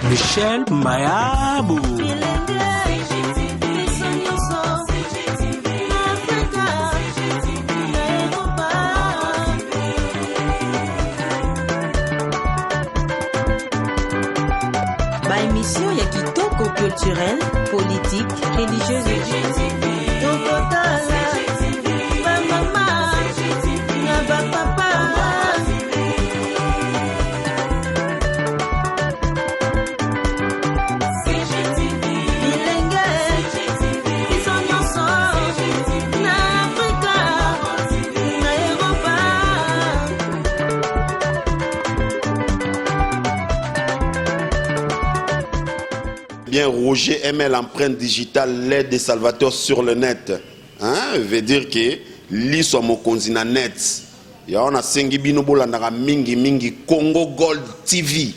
Michel Mayabou. Émission ya kitoko culturel, politique, religieuse et Roger aimait l'empreinte digitale, l'aide des Salvatore sur le net. Hein? Veut dire que l'ISO mon continent net. Ya on a sengi bino bolandaka mingi Congo Gold TV.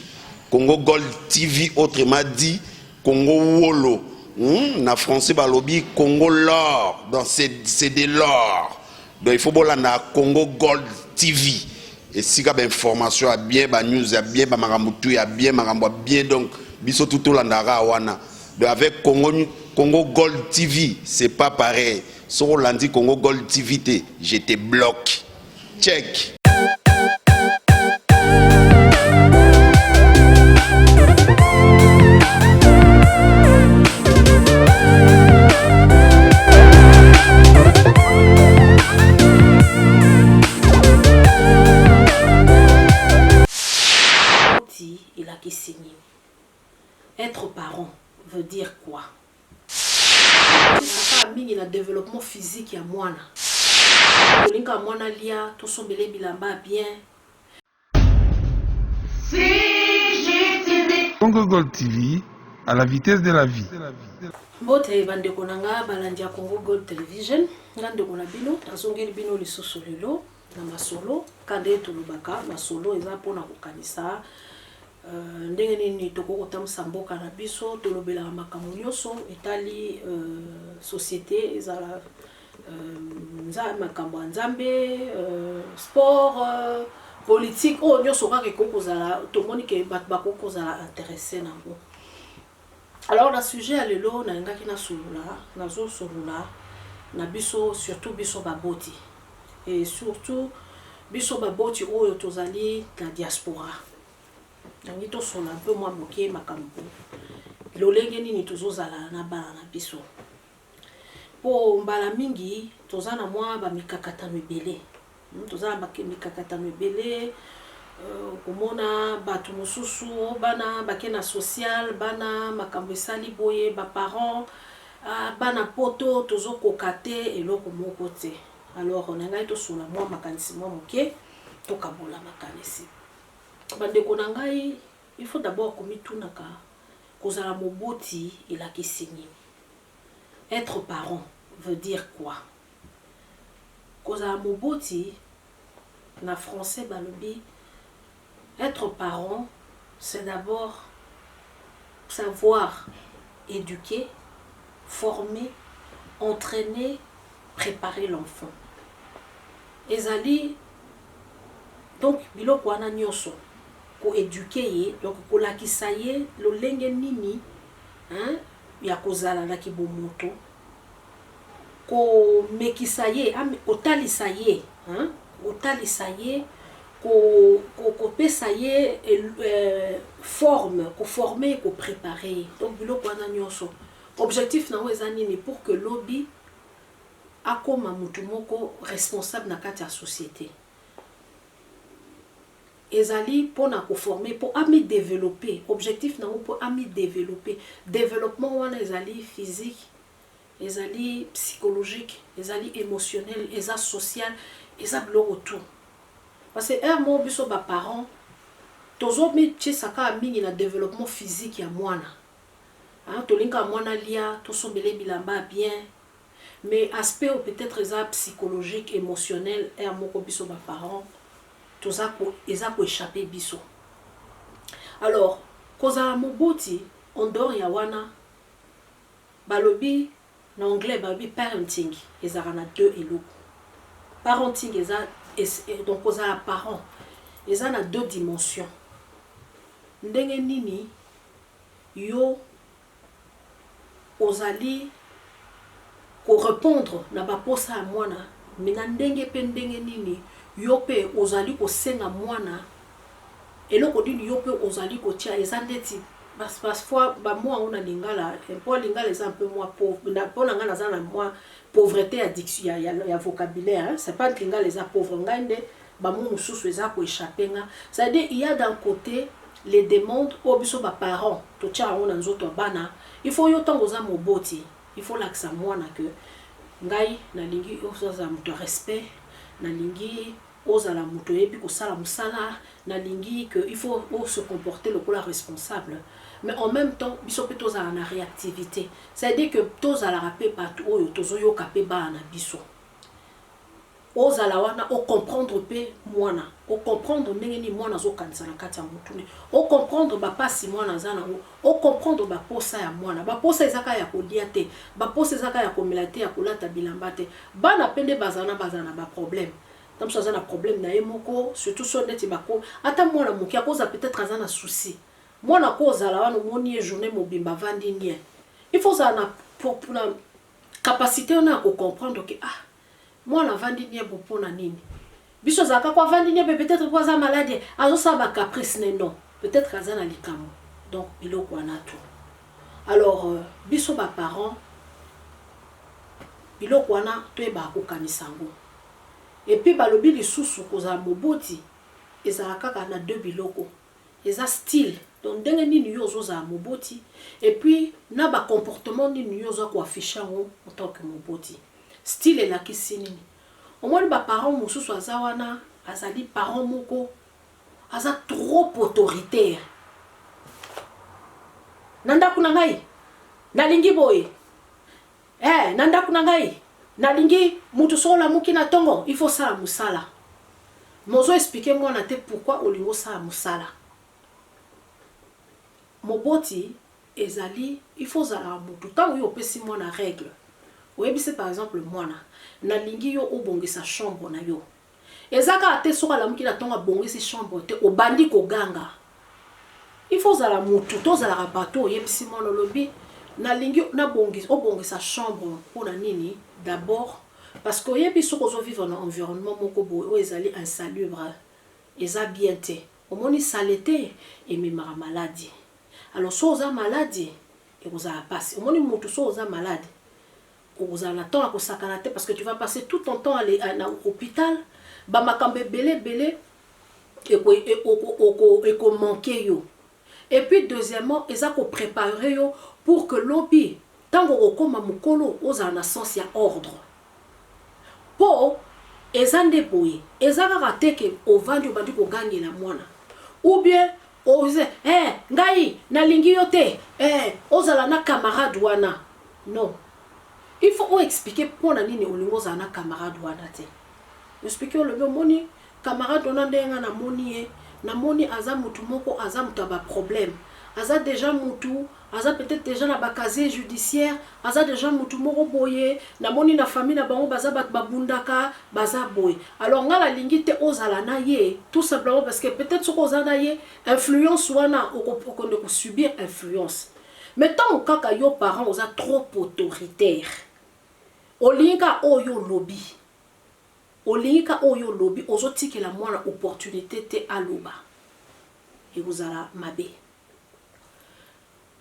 Congo Gold TV autrement dit Congo Wolo. Na français balobi Congo l'or. Donc c'est de l'or. Donc il faut bolanda Congo Gold TV. Et si ka information a bien, ba news a bien, ba marambutu a bien, marambo bien donc biso tout landara wana. Donc avec Congo Gold TV, c'est pas pareil. Sur l'andi Congo Gold TV, je te bloque. Check. Il a qui signé. Être parent veut dire quoi? Il y a un développement physique à moi. Il y a un lia, tout son belé bilamba bien. Congo Gold TV, à la vitesse de la vie. Bote bande konanga balandia Congo Gold Television. Ngande kona bino, tazongeli bino lisusu lelo na masolo. Kande tulubaka masolo eza pona kokanisa. Ndenge nini tokokota msamboka na biso tolobelaka makambo nyonso etali société ezala makambo ya nzambe sport politique oyo nyonso kaka ekokozala tomoni ke bato bakokozala intéressé nango. Alors na sujet ya lelo nalingaki nazosolola na biso surtout biso baboti et surtout biso baboti oyo tozali na diaspora. Nangi to sola un peu moi moké makambo lolenge nini tozozala na bana na biso po mbala mingi tozana mwa ba mikakatano ebele tozana ba mikakatano ebele komona bato mosusu bana bakena social bana makambo esali boye ba parents bana poto tozokoka te eloko moko te. Alors nangai to sola mwa makanisi mwa moké tokabola makanisi. Bandeko na ngai, il faut d'abord komitunaka kozala moboti elaki signé. Être parent veut dire quoi? Kozala moboti na français balobi être parent c'est d'abord savoir éduquer, former, entraîner, préparer l'enfant. Ezali donc biloko wana nyonso ko éduquer donc ko lakisa ye lolenge nini hein ya kozala na kibomoto ko mekisa ye otalisa ye hein otalisa ye ko pesa ye forme ko former ko préparer donc biloko wana nyonso objectif na weza nini pour que lobby akoma mutu moko responsable na kati ya société. Ezali pour na ko former pour ami développer objectif na pour ami développer développement wana ezali physique ezali psychologique ezali émotionnel eza social eza biloko tout parce que mo biso ba parents tozo métier saka mingi na développement physique ya mwana hein tolinga mwana lia to sombele bilamba bien mais aspect peut-être eza psychologique émotionnel moko biso ba parents tout ça pour échapper biso. Alors, kozala moboti en dehors ya wana balobi en anglais balobi parenting ezara na deux eloko. Parenting eza donc kozala parent eza na deux dimensions. Ndenge nini yo ozali ko répondre na baposa ya mwana, mais na ndenge pe ndenge nini yo pe ozali ko senga mwana eloko dini yo pe ozali ko tia eza ndeti parfois ba moi on a lingala po lingala eza un peu moins pauvre na pona ngana za na moi pauvreté addiction ya vocabulaire, hein? C'est pas lingala eza pauvre ngande ba mo mususu eza ko échapper nga, c'est-à-dire il y a d'un côté les demandes au biso ba parents to tia on nzoto bana, il faut yo tango za moboti, il faut l'accent mwana que ngai na lingi oza muto respect na lingi ozala muto yebi ko sala musala na lingi que il faut se comporter le la responsable, mais en même temps biso pe tozala na réactivité, c'est-à-dire que tozala rapé bato oyo tozoyo kapé bana biso ozala wana o comprendre pe mwana o comprendre ndenge ni mwana zo kanisa na kati ya mutune o comprendre ba pasi mwana zana o comprendre ba posa ya mwana ba posa ezaka ya kolia te ba posa ezaka ya komela te ya kolata bilamba te bana pende bazana ba problème tam so zana problème na yemoko surtout so neti bako ata mwana moki akoza peut-être azana souci mwana ko zala wana moni journée mobimba vandi nie il faut ça na pour la capacité on a ko comprendre que ah moi la vandi nie bopona nini biso zaka kwa vandi nie peut-être kwa za maladie azo sa ba caprice non peut-être azana likamo donc biloko wana tout alors biso ba parents biloko wana to e ba ko kanisango et puis balobi lisusu koza moboti ezala kaka na deux biloko eza style donc ndenge nini yo zoza moboti et puis na ba comportement nini yo zo ko afficher en tant que moboti style la kisini au moins ba parents mususu azawana azali parents moko aza trop autoritaire nanda kuna ngai nalingi boye nanda kuna ngai nalingi mutu sola muki na tongo il faut ça musala mozo expliquer moi na te pourquoi olingo ça musala moboti ezali il faut ça mutu tant yo pesi moi na règle oui c'est par exemple mwana nalingi yo obongisa chambre na yo ezaka ate soka la muki na tongo bongisi chambre te obandi ko ganga il faut ça la mutu to za la bateau yebisi moi no lobi nalingi na bongisa chambre pour nini d'abord parce que yebi soko zo vivre dans environnement moko bo ezali insalubre eza bien te omoni saleté et même maladie alors so za maladie et vous a passé omoni mutu so za malade vous en attend à kosakana te parce que tu vas passer tout ton temps à l'hôpital ba makambe belé et ko manquer yo et puis deuxièmement eza ko préparer yo pour que l'obi tango okoma mukolo ozana sens ya ordre po ezande boye ezaka rateke ovandi obandi ko gagner la mwana ou bien oze ngai nalingi yo te ozala na camarade wana non il faut expliquer pour nini olingo za na camarade wana te expliquer le moni camarade wana ndenga na moni na moni aza mutu moko aza mutu ba problème aza déjà mutu aza peut-être déjà na ba casier judiciaire aza déjà mutu moko boye na moni na famille na bango baza bat babundaka baza boye alors ngala lingi te ozala na ye tout simplement parce que peut-être soko ozana ye influence wana okokonde ko subir influence mais tant kaka yo parents oza trop autoritaire olinga oyo lobby olinga oyo lobby ozotikela mwana opportunité te aloba et vous ala mabe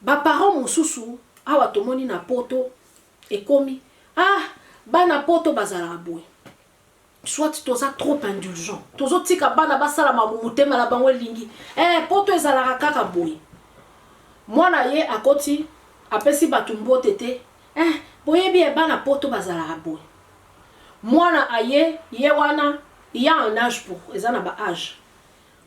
ba parents mususu awa tomoni na poto ekomi bana poto bazala boye soit toza trop indulgent tozotika bana basala mamutema la bango lingi poto ezala kaka boye mwana ye akoti apesi batumbo tete boye bien bana poto bazala boye mwana aye ye wana il y a un âge pour ezana ba âge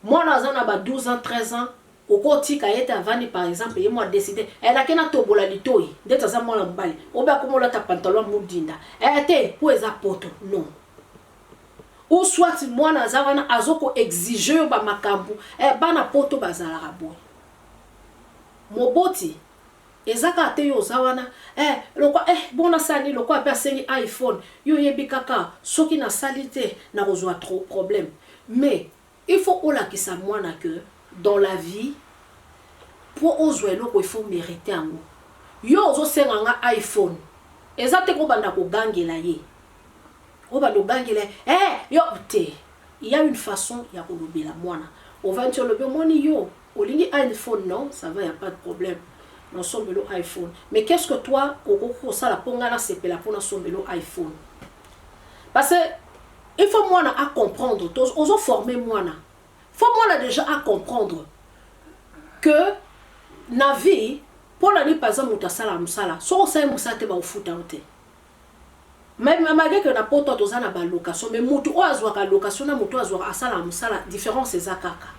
mwana azana ba 12 ans 13 ans okoti kayeta avani par exemple ye moi décider la kena tobola litoi ndeta za mwana mbali oba komola ta pantalon mudinda te po eza poto non ou soit mwana azawana azoko exiger ba makambu bana poto bazala boye moboti ezaka te yo zawana lokwa bona sani lokwa pe asengi iPhone yo yebi kaka soki na salite na kozwa trop problème mais il faut olakisa mwana que dans la vie pour ozwa eloko il faut mériter yango. Yo ozosenga nga iPhone ezate ko banda ko gangela ye o bando gangela yo te. Il y a une façon ya ko lobela mwana au 20 le moni yo olingi iPhone non ça va, y a pas de problème non sombelo iPhone, mais qu'est-ce que toi au ça la ponga na sepela pour na sombelo iPhone, parce que il faut mwana à comprendre ozo former mwana, faut mwana déjà à comprendre que na vie pour la ni par exemple mutasala musala so ça musala te ba ufuta ote même malgré que na poto tozana ba location mais mutu o azwa ka location na mutu azwa asala musala différence eza kaka.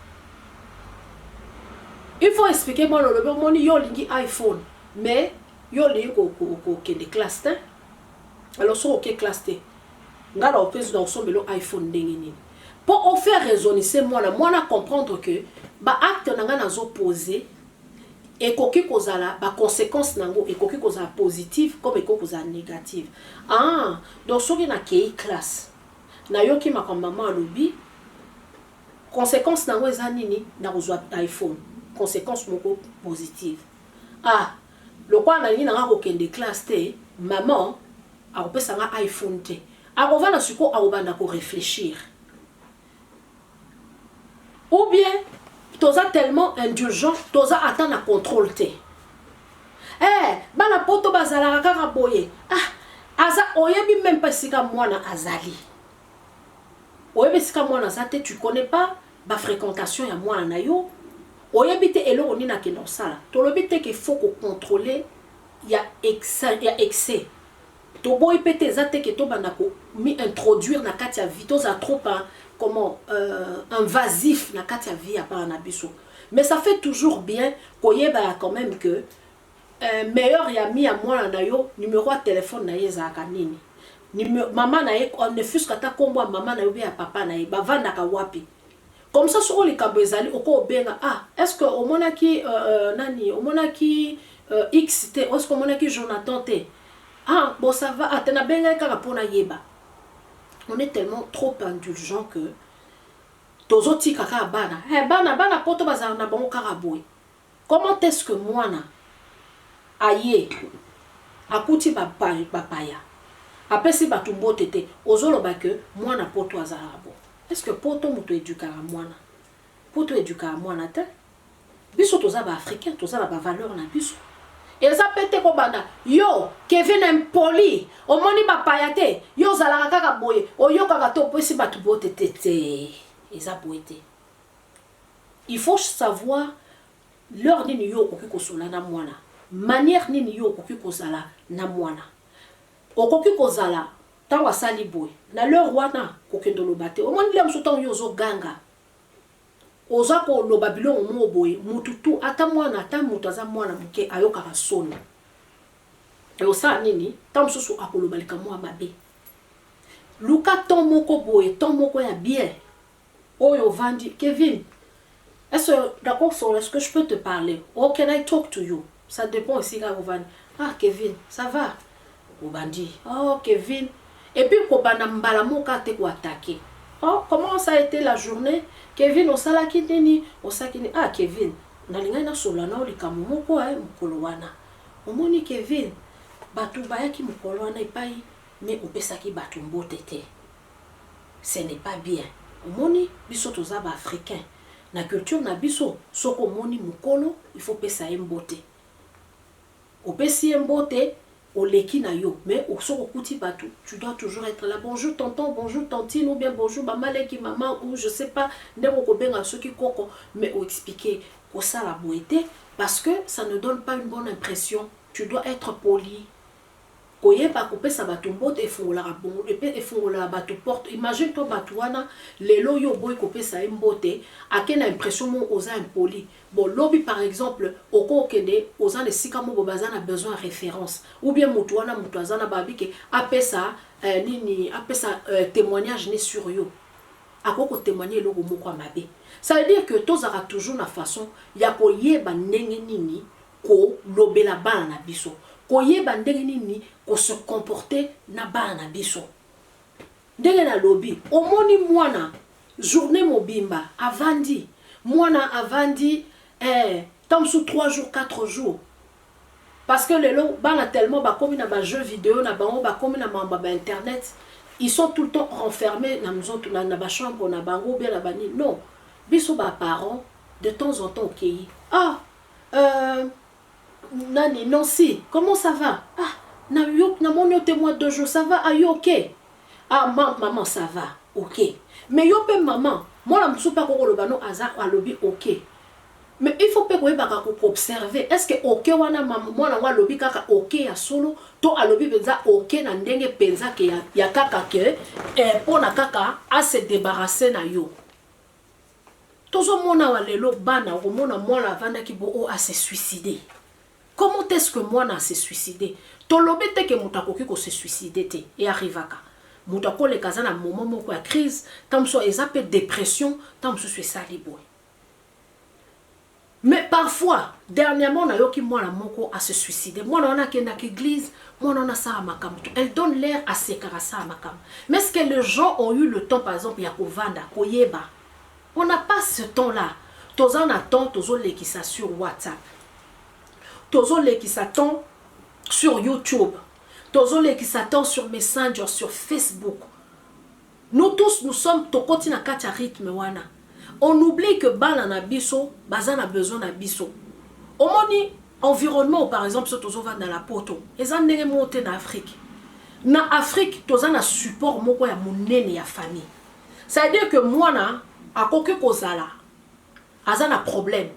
Il faut expliquer moi le moni yo lingi iPhone mais yo lingi ko kende classe te alors so ok classe te ngala opesi dans sombelo iPhone ndenge nini pour faire raisonner c'est moi comprendre que ba acte nanga nazo poser et koki kozala ba conséquence nango et koki kozala positive comme et koki kozala négative. Ah donc soki na kei classe na yoki makambo mama alobi conséquence nango eza nini na kozwa iPhone, conséquence moko positive. Ah le quoi na nini na ko kende classe te maman a kopesa nga iPhone te akovana na suko akobanda ko réfléchir, ou bien toza tellement indulgent toza attendre à contrôle te bana poto bazala kaka boye aza oyebi même pas sika mwana azali oyebi sika mwana azate tu connais pas ba fréquentation ya mwana na yo oyebi te eloko nini akenda osala tolobi te qu'il faut ko contrôler ya excès to boy pete ezate ke to bana ko mi introduire na kati ya vie toza trop comment invasif na kati ya vie ya pa na biso, mais ça fait toujours bien koyeba quand même que meilleur ya mi ya mwana na yo numéro de téléphone na yeza kanini maman na ye ne fût-ce kata kombo maman na yo ya papa na ye bavanda ka wapi comme ça sur les kabezali oko benga est-ce que au monaki nani au monaki XT est-ce que au monaki Jonathan te bon ça va atena benga kaka pona yeba. On est tellement trop indulgent que tozoti kaka bana bana poto bazana na bango karaboy. Comment est-ce que mwana aye akuti bapaya apesi batumbo tete ozoloba que mwana poto azala bo? Est-ce que poto muto éduquer mwana poto éduquer mwana te biso toza ba africain toza ba valeur na biso eza pete ko banda yo Kevin impoli omoni bapaya te yo zalaka kaka boye oyokaka to pesi batumbo tete eza boete. Il faut savoir leur nini yo okoki kosola na mwana, manière nini yo okoki kozala na mwana, okoki kozala tango asali boy na leur wana kokendo lobate omoni le msoto yo zo ganga oza ko loba bilongo mo boy mututu ata mwana ata mutu aza mwana muke ayoka soni e osa nini tam susu akolobalika mwa mabe luka ton moko boy ton moko ya bien oyo vandi Kevin. Est-ce que je peux te parler? Oh, can I talk to you? Ça dépend aussi quand vous vendez. Ah, Kevin, ça va? Vous vendez. Oh, Kevin. Et puis, quand vous mbala moka te ko attaquer. Oh, comment ça a été la journée? Kevin, on sala kinini, on sala kinini. Ah, Kevin, nalinga na solana o likamu moko mukolo wana. Omoni Kevin, batu bayaki mukolo wana epai, mais opesaki batu mbote te. Ce n'est pas bien. Omoni biso toza ba africain. Na culture na biso soko moni mukolo il faut pesa mbote opesi mbote oleki na yo mais soko kuti batu tu dois toujours être là bonjour tonton bonjour tantine ou bien bonjour mamaleki maman ou je sais pas ndeko ko benga soki koko mais ou expliquer ko ça la boité parce que ça ne donne pas une bonne impression. Tu dois être poli koyeba kopesa batu mbote efungola bongo efungola batu porte. Imagine toi batu wana lelo yo boy kopesa mbote akena impression mo oza impoli. Bon lobby par exemple oko kende oza le sika mo bazana besoin référence ou bien mutu wana mutu azana babike apesa nini apesa témoignage ne sur yo akoko témoigner loko moko mabe. Ça veut dire que tozaka toujours na façon ya koyeba ndenge nini ko lobela bana na biso koyeba ndenge nini ko se comporter na bana biso ndenge na lobby omoni mwana journée mobimba avandi mwana avandi tant sous 3 jours 4 jours parce que les gens bana tellement ba comme na ba jeux vidéo na bango ba comme na ba internet ils sont tout le temps renfermés na maison na ba chambre na bango bien la bani non biso ba parents de temps en temps OK nani non si comment ça va na mon témoin 2 jours ça va are you OK maman ça va OK mais yo pe maman moi la msu pas ko lobano azar a lobby OK mais il faut pas ko observer est-ce que OK wana maman moi na lobby kaka OK ya solo to a lobby penza OK na ndenge penza ke ya kaka ke pona kaka a se débarrasser na yo tozo mona wa lelo bana ko mona mwana vanda ki bo a se suicider. Comment est-ce que moi na se suicider to lobby te ke mutakoki ko se suicider te et arrivaka mutako le kazana moment moko ya crise tant so ezapé dépression tant so c'est ça libo. Mais parfois dernièrement na yoki moi la moko à se suicider moi on a qui na église moi on a ça à makam elle donne l'air à se carasser à makam mais est-ce que les gens ont eu le temps par exemple ya ko vanda ko yeba on n'a pas ce temps là tozan attend tozo le qui ça sur WhatsApp tozo le qui s'attend sur YouTube Tozole qui s'attend sur Messenger, sur Facebook. Nous tous, nous sommes tokoti na kati rythme wana. On oublie que bana na biso, bazan a besoin na biso. Au moni environnement par exemple ce tozo va dans la poto. Ezan ndenge monter na Afrique. Na Afrique tozan na support moko ya monene ya famille. Ça veut dire que moi na akoke kozala. Azan a problème.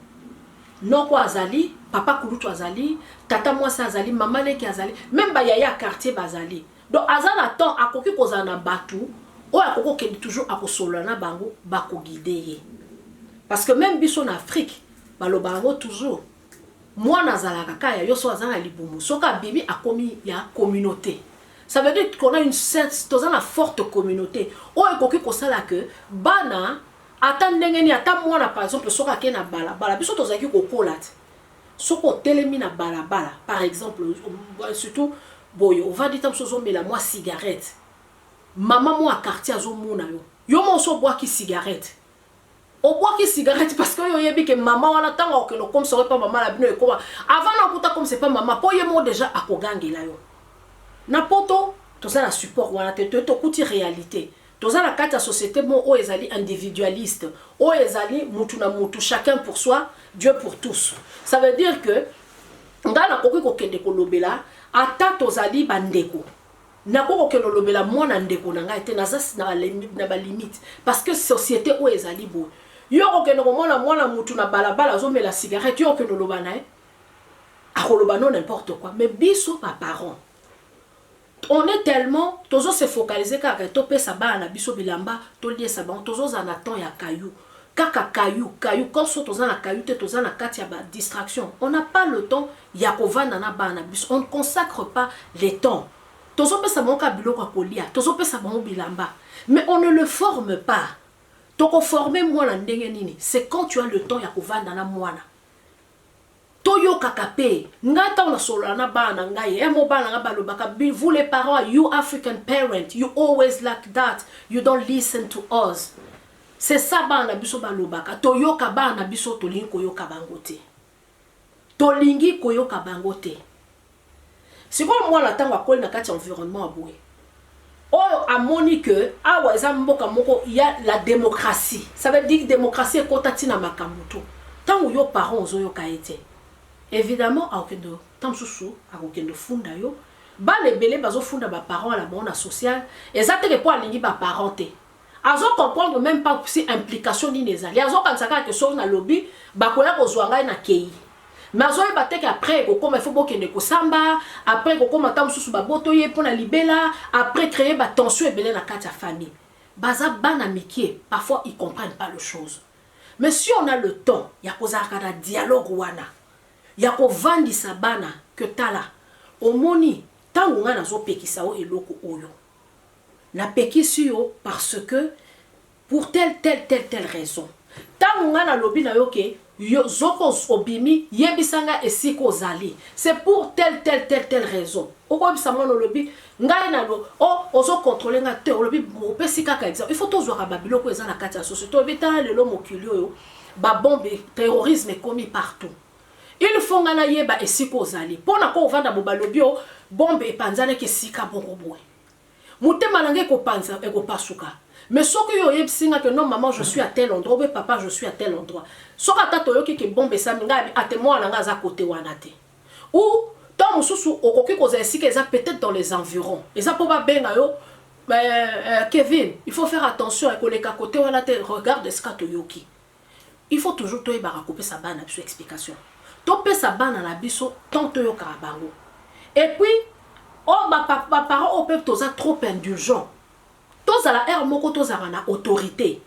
Non quoi azali, papa kulutu azali, tata moi ça azali, maman leki azali, même ba yaya quartier bazali. Donc azan attend akoki kozana batu, o akoko ke toujours akosolana bango bako guider. Parce que même biso en Afrique, balo bango toujours. Moi nazala kaka ya yoso azana libumu, soka bibi akomi ya communauté. Ça veut dire qu'on a une certaine forte communauté. O akoki kosala que bana attendez ata mwana par exemple soka ke na bala biso tozaki kokola soko telemi na bala par exemple surtout boyo on va dire tam sozo mela moi cigarette maman moi quartier azo mona yo mo so bois ki cigarette o bois ki cigarette parce que yo yebi que maman wana tango que no comme ça pas maman la bino e comment avant na kuta comme c'est pas maman po yemo déjà akogangela yo na poto to ça la support wana te to kuti réalité. Dans la carte de la société, on est individualiste, on est mutu na mutu, chacun pour soi, Dieu pour tous. Ça veut dire que dans la coque kokende kolobela, ata tozali bandeko. Na coque kolobela moi nandeko nanga été nazas na ba limite parce que société on est bo. Yo kokende komona mwana mutu na balabala zo la cigarette yo kokende lobana akolobano n'importe quoi mais biso pa parents. On est tellement toujours se focaliser car topé sa ba na biso bilamba to lié sa ba toujours en attend ya caillou kaka caillou quand so tozana caillou te tozana kati ya ba distraction on n'a pas le temps ya kovanda na ba na biso on ne consacre pas les temps toujours pe sa monka biloko kolia toujours pe sa ba bilamba mais on ne le forme pas toko former moi na ndenge nini c'est quand tu as le temps ya kovanda na mwana Toyo kakape, ngata on solo na bana ngai emo bana nga balobaka vous les parents you African parent you always like that you don't listen to us c'est ça bana biso balobaka toyo ka bana biso tolingi koyoka bangote tolingi koyoka bangote c'est comme moi la tango akoli na kati environnement aboué oh amoni que awa ezamboka moko il y a la démocratie ça veut dire démocratie est kotati na makamuto tango yo parents oyo ka été évidemment akendo tamsusu akokendo funda yo ba lebele bazo funda ba parents à la monde social ezateke po alingi ba parenté azo comprendre même pas si implication ni nezali azo kansaka que so na lobby ba koya kozwanga na kei mais azo bateke après ko comme il faut bokende ko samba après ko comme tamsusu ba botoye pour na libela après créer ba tension ebele na kati ya famille baza bana mikie parfois ils comprennent pas les choses mais si on a le temps ya kozaka na dialogue wana yako vandisa bana que tala omoni tango nga nazo pekisa o eloko oyo na pekisi yo parce que pour telle raison tango nga na lobi na yo ke yo zoko obimi yebisanga esiko zali c'est pour telle raison okobisa mwana olobi ngai na lo ozo contrôler nga te olobi opesi kaka exemple il faut tozwaka babiloko eza na kati ya société obi tala lelo mokili oyo babombe terrorisme ekomi partout il faut nga na yeba esika ozali mpona ko ovanda bo balobi o bombe epanzanaki esika bongo boye motema nange ekopanza ekopasuka mais soki yo oyebisi nga que non maman je suis à tel endroit obe papa je suis à tel endroit soki ata toyoki ke bombe esami ngai ate mwana nga aza kote wana te ou tant mosusu okoki kozala esika eza peut-être dans les environs eza mpo babenga yo Kevin il faut faire attention ekoleka kote wana te regarde esika toyoki il faut toujours toyebaka kopesa bana na biso explication topesa bana na biso tant toyokaka bango et puis baparents oyo mpe toza trop indulgent tozala ere moko tozala na autorité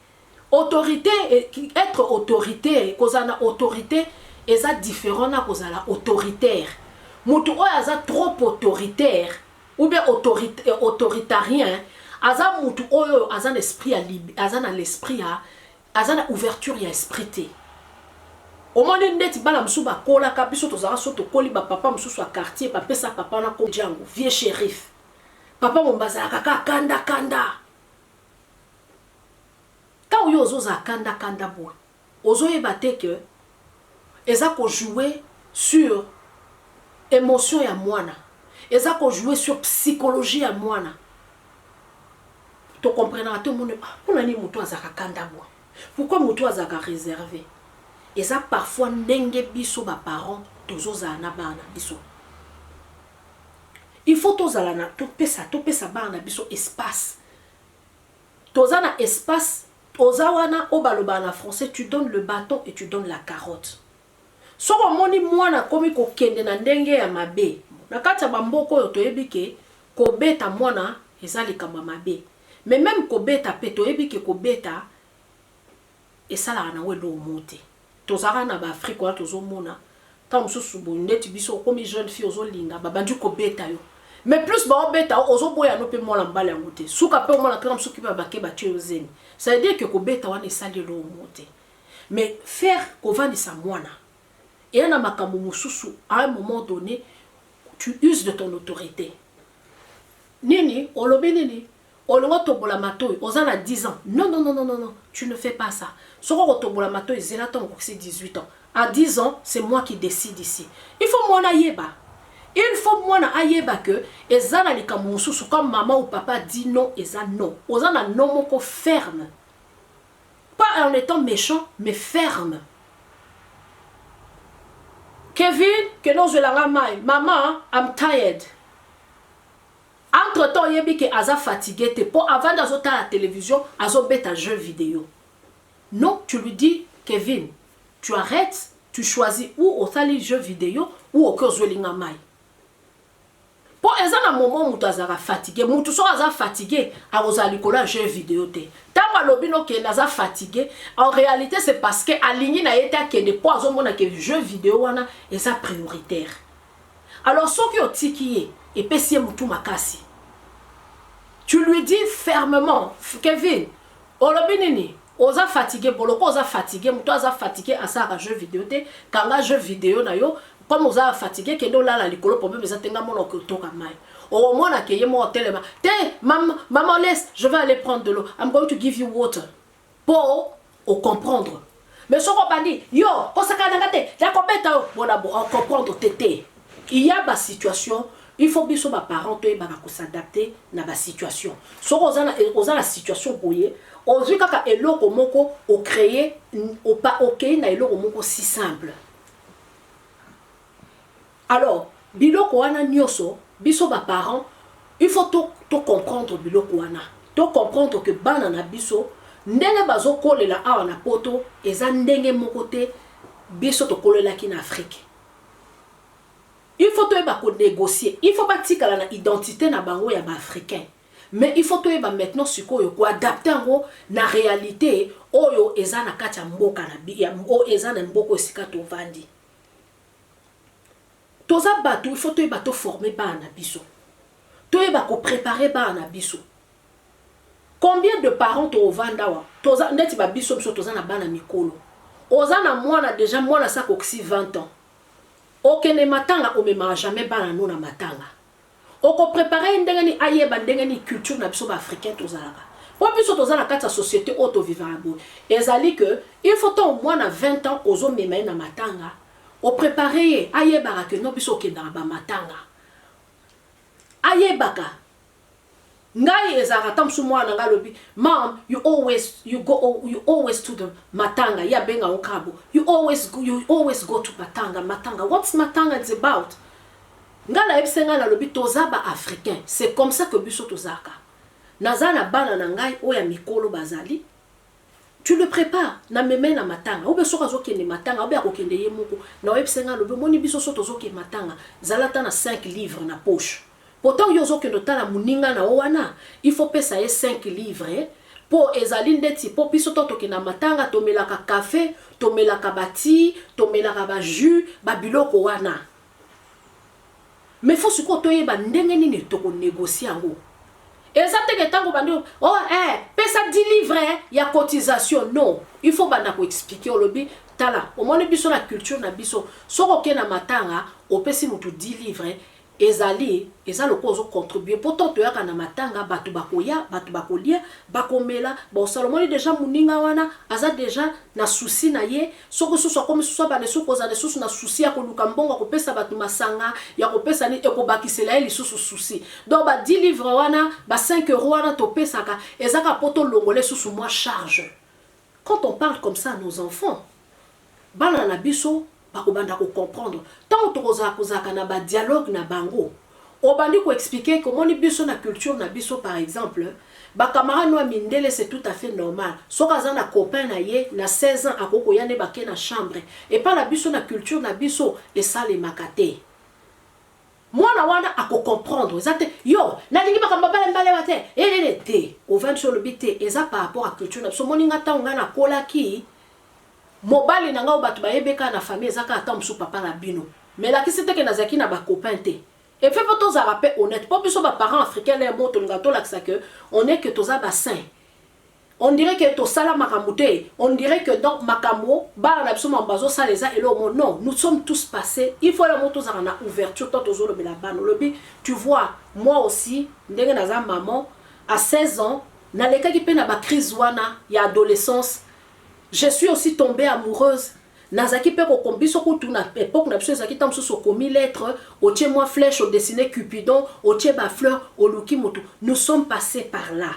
être autorité kozala na autorité eza différent na kozala autoritaire mutu oyo aza trop autoritaire ou bien autoritarien aza mutu oyo aza na esprit ya aza na l'esprit ya aza na ouverture ya esprit te omoni ndeti bana mosusu bakolaka biso tozala so tokoli bapapa mosusu ya quartier bapesa papa na ko jango vieux shérif papa mo bazalaka kaka kanda ta oyo ozoza kanda boye ozoyeba te ke eza kojouer sur émotion ya mwana eza kojouer sur psychologie ya mwana to comprendre te monde mpona nini moto azaka kanda boye pourquoi moto azaka réservé eza parfois ndenge biso baparents tozozala na bana biso il faut tozala na topesa bana na biso espace toza na espace oza wana obaloba na français tu donnes le bâton et tu donnes la carotte soko omoni mwana komi kokende na ndenge ya mabe na kati ya bamboka oyo toyebi ke kobeta mwana eza likambo ya mabe mais même kobeta pe toyebi ke kobeta esalaka na we lomo te tozalaka na baafrike wana tozomona ntango mosusu boye ndeti biso okomi jeune fille ozolinga babandi kobeta yo mais plus baobeta ozoboyano mpe mwana mbala yango te suka mpe omona kaka mosuki mpe babake batie yo zemi ça veut dire que kobeta wana esali lomo te mais faire kovandisa mwana eya na makambo mosusu à un moment donné tu uses de ton autorité nini olobi nini olongo tobola matoyi oza na 10 ans non tu ne fais pas ça soko tobola matoyi zela ton c'est 18 ans à 10 ans c'est moi qui décide ici il faut mwana yeba ayeba que ezana likambo mosusu comme maman ou papa dit non eza non oza na non moko ferme pas en étant méchant mais ferme Kevin que non je la mai maman I'm tired entre temps yebi ke aza fatigué te pour avant d'azota la télévision azobeta jeu vidéo non tu lui dis Kevin tu arrêtes tu choisis ou au sali jeu vidéo ou au cœur zolinga mai pour ezana moment mutu azaka fatigué mutu so aza fatigué azali kola jeu vidéo te tamba lobino ke naza fatigué en réalité c'est parce que aligné na eta ke de poison mona ke jeu vidéo wana eza prioritaire alors soki otiki et pesie mutu makasi tu lui dis fermement Kevin olobinini oza fatigué boloko oza fatigué mutu aza fatigué asaka jeu vidéo te kanga jeu vidéo na yo comme oza fatigué kendo lala likolo problème ezatenga mona okotoka mai au mona ke yemo telema te maman laisse je vais aller prendre de l'eau I'm going to give you water pour comprendre mais soko bandi yo kosaka nanga te ya kobeta yo bona bo comprendre tété il y a ba situation il faut biso ba parents to ba ko s'adapter na ba situation soko oza la situation boye ozwi kaka eloko moko o créer o pas OK na eloko moko si simple. Alors, biloko wana nyoso, biso ba parents, il faut to comprendre biloko wana. To comprendre que bana na biso ndenge bazo kolela awa na poto eza ndenge moko te biso to kolela ki na Afrique. Il faut to ba ko négocier. Il faut ba tikala na identité na bango ya ba africain. Mais il faut to ba maintenant sikoyo ko adapter ngo na réalité oyo eza na kati ya mboka na bi ya o eza na mboko esika to vandi. Toza bato il faut to ba to former bana biso. To ba ko préparer bana biso. Combien de parents to vandawa? Toza ndeti ba biso biso toza na bana mikolo. Oza na mwana déjà mwana sa koksi 20 ans. Okene matanga omema jamais bana no na matanga. oko préparer ndengani ayeba ndengani culture na biso ba africain tozalaka po biso tozala kati ya société auto vivable ezali que il faut au moins na 20 ans ozo mema na matanga o préparer ayeba que no biso kendaka ba matanga ayebaka ngai ezaka tamsu mwana ngalobi mom you always to the matanga ya benga okabo you always go to matanga what's matanga is about ngala ebisenga na lobi tozaba africain c'est comme ça que biso tozaka nazana bana na ngai oya mikolo bazali tu le prépares na meme na matanga obe soka zokende matanga obe akokende ye moko na ebisenga lobi moni biso so tozoke matanga zalata na 5 livres na poche. Pourtant, yozo ke notala muninga na owana, il faut payer 5 livres pour ezali ndeti po piso to ke na matanga tomelaka café, tomelaka bati, tomelaka ba jus, ba biloko wana. Mais faut se ko toyeba ndenge nini to ko négocier ngo. Ezate ke tango bandi pesa 10 livres ya cotisation non, il faut banda ko expliquer au lobby tala, au moins biso la culture na biso, soko ke na matanga, o pesi mutu 10 livres ezali ezalo kozo contribuer pourtant to yaka na matanga batu bakoya batu bakolia bakomela bon Salomon déjà muninga wana aza déjà na souci na ye soko susu comme susu ba ne suko za ne susu na souci ya koluka mbongo ko pesa batu masanga ya ko pesa ni ekobakisela eli susu souci donc ba 10 livres wana ba 5 € wana to pesa ka ezaka poto longole susu moi charge. Quand on parle comme ça à nos enfants bana na biso bakobanda ko comprendre tant tokoza kozaka na ba dialogue na bango obandi ko expliquer comment ni biso na culture na biso par exemple ba camarade no mindele c'est tout à fait normal soka za na copain na ye na 16 ans akoko yane baké na chambre et pas la biso na culture na biso et ça les makate mwana wana ako comprendre ezate yo na lingi bakamba bale mbale wate elele te au 20 sur le bité eza par rapport à culture na biso moninga tanga na kolaki mobali nanga o batu bayebeka na famille ezaka ata msu papa na bino mais la kisite ke nazaki na ba copain te et fait photos à rappel honnête pas biso ba parents africains les moto ngato la que on est que toza bassin on dirait que to sala makamute on dirait que donc makamo ba na biso mambazo ça les a et le non nous sommes tous passés il faut la moto za na ouverture to tozo le bela bano lobi tu vois moi aussi ndenge naza maman à 16 ans na leka ki pe na ba crise wana ya adolescence. Je suis aussi tombée amoureuse. Nazaki pe ko kombiso ko tuna époque na biso ezaki tamso so komi lettre, o tie moi flèche, o dessiné Cupidon, o tie ba fleur, o luki moto. Nous sommes passés par là.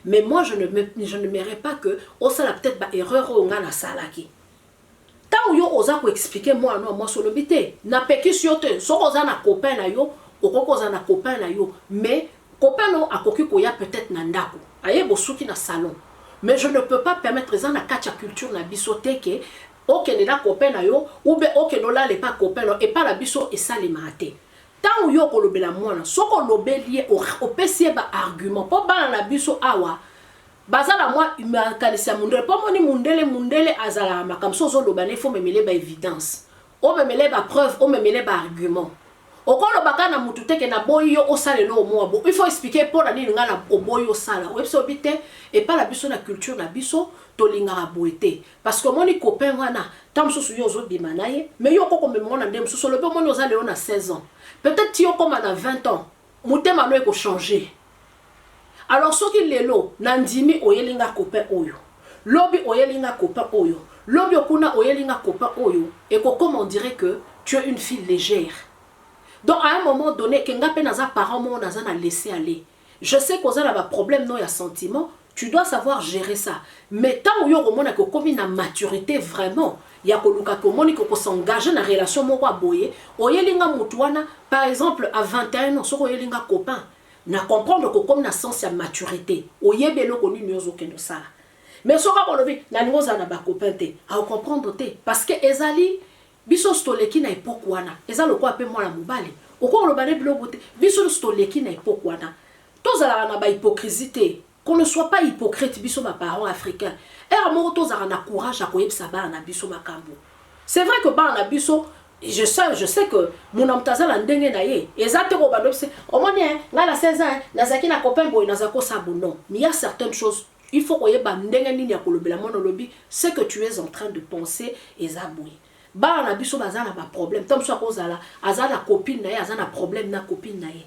Mais moi je ne m'aimerais pas que o sala peut-être ba erreur o nga na salaki. Tant yo oza ko expliquer moi non moi solo bité. Na peki siote, so oza na copain na yo, o ko oza na copain na yo, mais copain no akoki ko ya peut-être na ndako. Aye bosuki na salon. Mais je ne peux pas permettre ça na kacha culture na biso teke ok ne la copain na yo ou be ok no la le pas copain no et pas la biso et ça les maté tant yo ko lobela mwana soko lobeli o pesi ba argument po ba na biso awa bazala moi me kanisa mundele po moni mundele azala makamso zo lobane faut memele ba évidence o memele ba preuve o memele ba argument okolo bakana mutu teke na boyi yo osale no mo bo il faut expliquer pour la nini ngana oboyi osala webso bité et pas la biso na culture na biso to lingara boité parce que moni copain wana tamso su yo zo bimanaye mais yo koko memona ndem so le moni osale on a 16 ans peut-être ti yo comme na 20 ans mutema no eko changer alors soki lelo na ndimi oyelinga copain oyo lobi oyelinga copain oyo lobi okuna oyelinga copain oyo et comment on dirait que tu es une fille légère. Donc à un moment donné, quand on a parents, on a laissé aller. Je sais qu'on a un problème, non, il y a sentiment. Tu dois savoir gérer ça. Mais tant que on a comme une maturité vraiment, il y a qu'on s'engage dans la relation mon boye. Oyelinga mutuana, par exemple, à 21 ans, sur oyelinga copain, na comprendre que comme na sens ya maturité. Oyebelo konu nyozo kendo ça. Mais sur ka kolobi, na ngoza na ba copain te, à comprendre te parce que ezali biso stoleki na époque wana eza loko ape mwana mobali oko lobane bilobote biso stoleki na époque wana tozala na ba hypocrisie qu'on ne soit pas hypocrite biso ba parents africains et amour tozala na courage à koyebisa ba na biso makambo. C'est vrai que ba na biso je sais que mon amtaza la ndenge na ye ezate ko bando c'est au moins nga la 16 ans nazaki na copain boy nazako sabo non mais il y a certaines choses il faut koyeba ndenge nini ya kolobela mono lobi ce que tu es en train de penser ezaboué. Ba na biso bazana ba problème tam so akozala azana copine na ye azana problème na copine na ye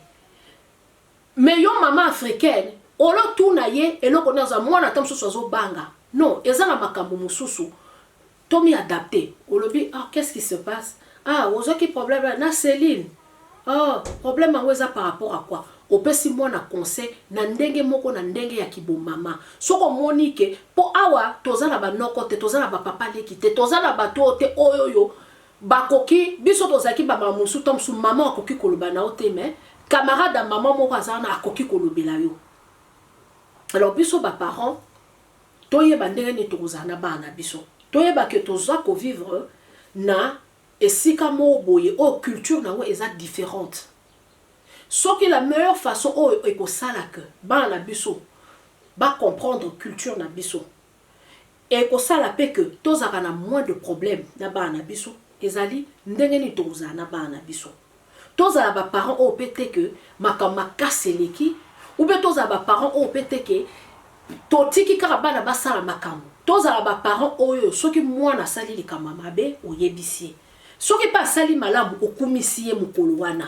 mais yo maman africaine olo tuna ye eloko naza mwana tam so so banga non ezanga makambo mususu tomi adapté olobi ah qu'est-ce qui se passe ah ozaki problème na Céline ah problème ngweza par rapport à quoi opesi mwana conseil na ndenge moko na ndenge ya kibomama soko monike po awa tozala banoko te tozala ba papa leki te tozala bato te oyoyo bakoki biso tozaki ba mamusu tom su mama akoki koloba na ote mais camarade maman moko azana akoki kolobela yo. Alors biso ba parents toyeba ndenge ni tozana bana biso toyeba que toza ko vivre na esika mo boye o culture na we eza différente. Ce qui est la meilleure façon au salak ba na biso ba comprendre culture na biso et ko sala pe que tozaka na moins de problèmes na ba na biso ezali ndenge ni tozana ba na biso tozala ba parents au pété que makama kaseleki ou bien tozala ba parents au pété que totiki kaka bana basala makambo tozala ba parents oyo soki mwana sali likama mabe oyebisi soki pa sali malamu okumisi ye mukolo wana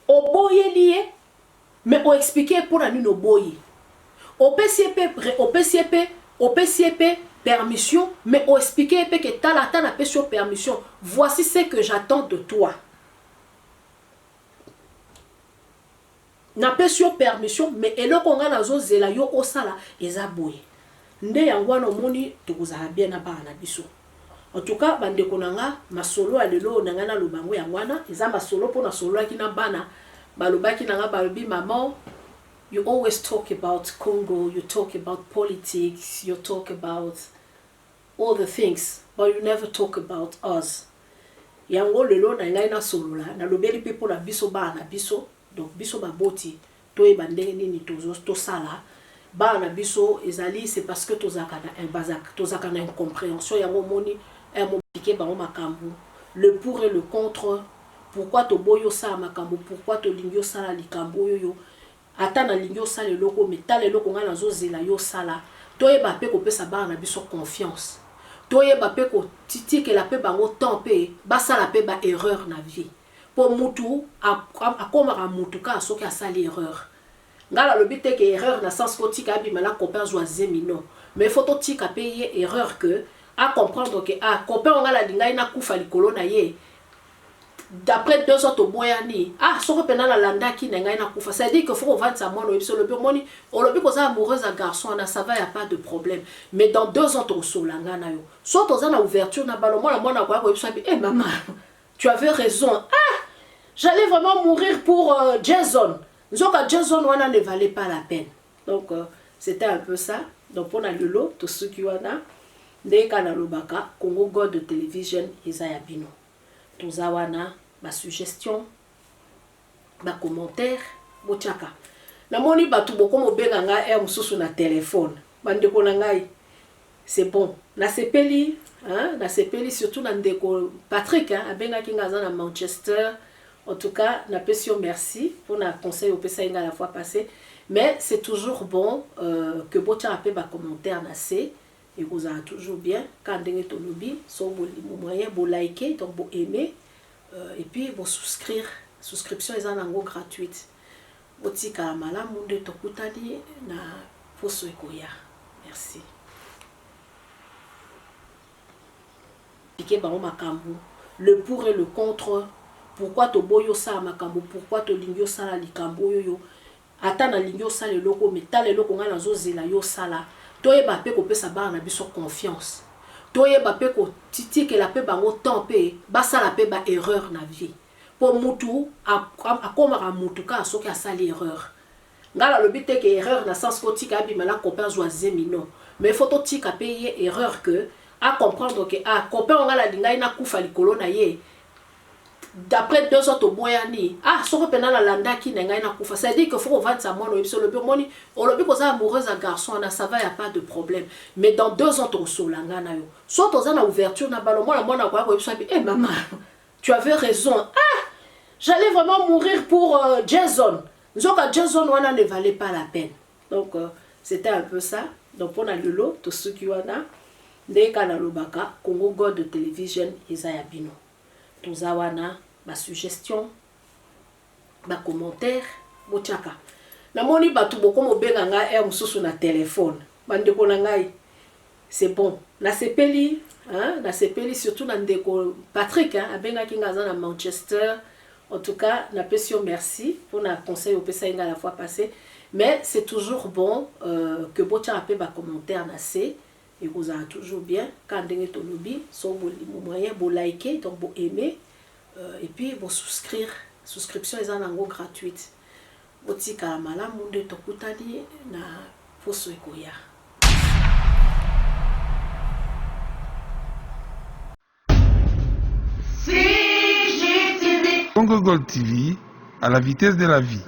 oboye lié mais o expliquer pour la nino boye au PCP permission mais o expliquer que tala tala permission voici ce que j'attends de toi na permission mais eloko nga nazo zela yo osala eza boye nde yango wana omoni tokozala bien na bana biso. En tout cas bandeko nanga masolo alelo nanga na lubango yango wana eza masolo pona solo akina bana balobaki nanga balobi maman you always talk about Congo, you talk about politics, you talk about all the things, but you never talk about us. Yango lelo na ngai na solo la na lobeli people na biso bana biso donc biso baboti toyeba ndenge nini to sala bana biso ezali c'est parce que tozaka na un bazak tozaka na incompréhension yango moni piqué bango makambo le pour et le contre pourquoi to boyo sa makambo pourquoi to lingyo sala likambo yoyo ata na lingyo sala loko metale loko nga nazo zela yo sala toyeba pe ko pesa bana biso confiance toyeba pe ko titike la pe bango temps pe basala pe ba erreur na vie pour mutu akomaka mutu ka soki asali erreur ngala lobi te ke erreur na sens ko tika bi mala copain zoisemi non mais faut to tika payer erreur que à comprendre que ah copain ngala lingai na kufa likolo na ye d'après 2 autres boyani ah soko pena na landa ki na ngai na kufa ça dit que faut vendre sa mono sur le moni on le ko za amoureuse à garçon na ça va y a pas de problème mais dans 2 autres solanga na yo soit aux na ouverture na balo mona mona kwa ko biso eh maman tu avais raison ah j'allais vraiment mourir pour Jason Nzoka Jason wana ne valait pas la peine donc c'était un peu ça donc pour na lolo to suki wana ndeka na lobaka Congo God de télévision Isaiah Bino tozawana ba suggestion ba commentaire botiaka na moni batu boko mobenga nga mususu na téléphone bandeko na ngai c'est bon na sepeli hein na sepeli surtout na ndeko Patrick hein abenga kinga za na Manchester. En tout cas, na pesio merci pour na conseil au PSA la fois passée. Mais c'est toujours bon que botia appelle ba commentaire na c et vous avez toujours bien quand vous avez lobby, so vous moyen vous liker donc vous aimer et puis vous souscrire. Souscription est en ango gratuite. Botika malamu de tokutali na poso ekoya. Merci. Piqué ba makambu, le pour et le contre. Pourquoi to boyo sa makambo pourquoi to lingyo sala likambo yoyo ata na lingyo sala loko metale loko nga nazo zela yo sala toyeba pe ko pesa bana biso confiance toyeba pe ko titike la pe bango temps pe basala pe ba erreur na vie pour mutu akomaka mutu ka soki asali erreur ngala lobi te ke erreur na sens ko tika bi mala copain zoisemi non mais faut to tika payer erreur que à comprendre que ah copain ngala lingai na kufa likolo na ye d'après 2 autres boyani ah soko pena la landa ki ngai na kufa ça dit que faut vendre sa mono sur le moni on le ko za amoureuse à garçon na ça va y a pas de problème mais dans 2 autres solanga na yo soit aux na ouverture na balo mona mona kwa ko eh maman tu avais raison ah j'allais vraiment mourir pour Jason Nzoka Jason wana ne valait pas la peine donc c'était un peu ça donc pour na lolo to suki wana ndeka na lobaka Congo God de télévision Isaiah Bino tozawana suggestion, commentaire, botiaka. Namoni batu boko mobenga nga mususu na téléphone. Bandeko na ngai. C'est bon. Na sepeli, hein, na sepeli surtout na ndeko Patrick, hein, abenga ki ngaza na Manchester. En tout cas, na pesio merci pour na conseil au pesa inga la fois passée. Mais c'est toujours bon que botia ape ba commentaire na c'est et vous a toujours bien quand ndenge to lobby so bo moyen bo liker donc bo aimer et puis bo souscrire. Souscription est en gratuite. Botika malamu nde tokutani na poso ekoya. Congo Gold TV, à la vitesse de la vie.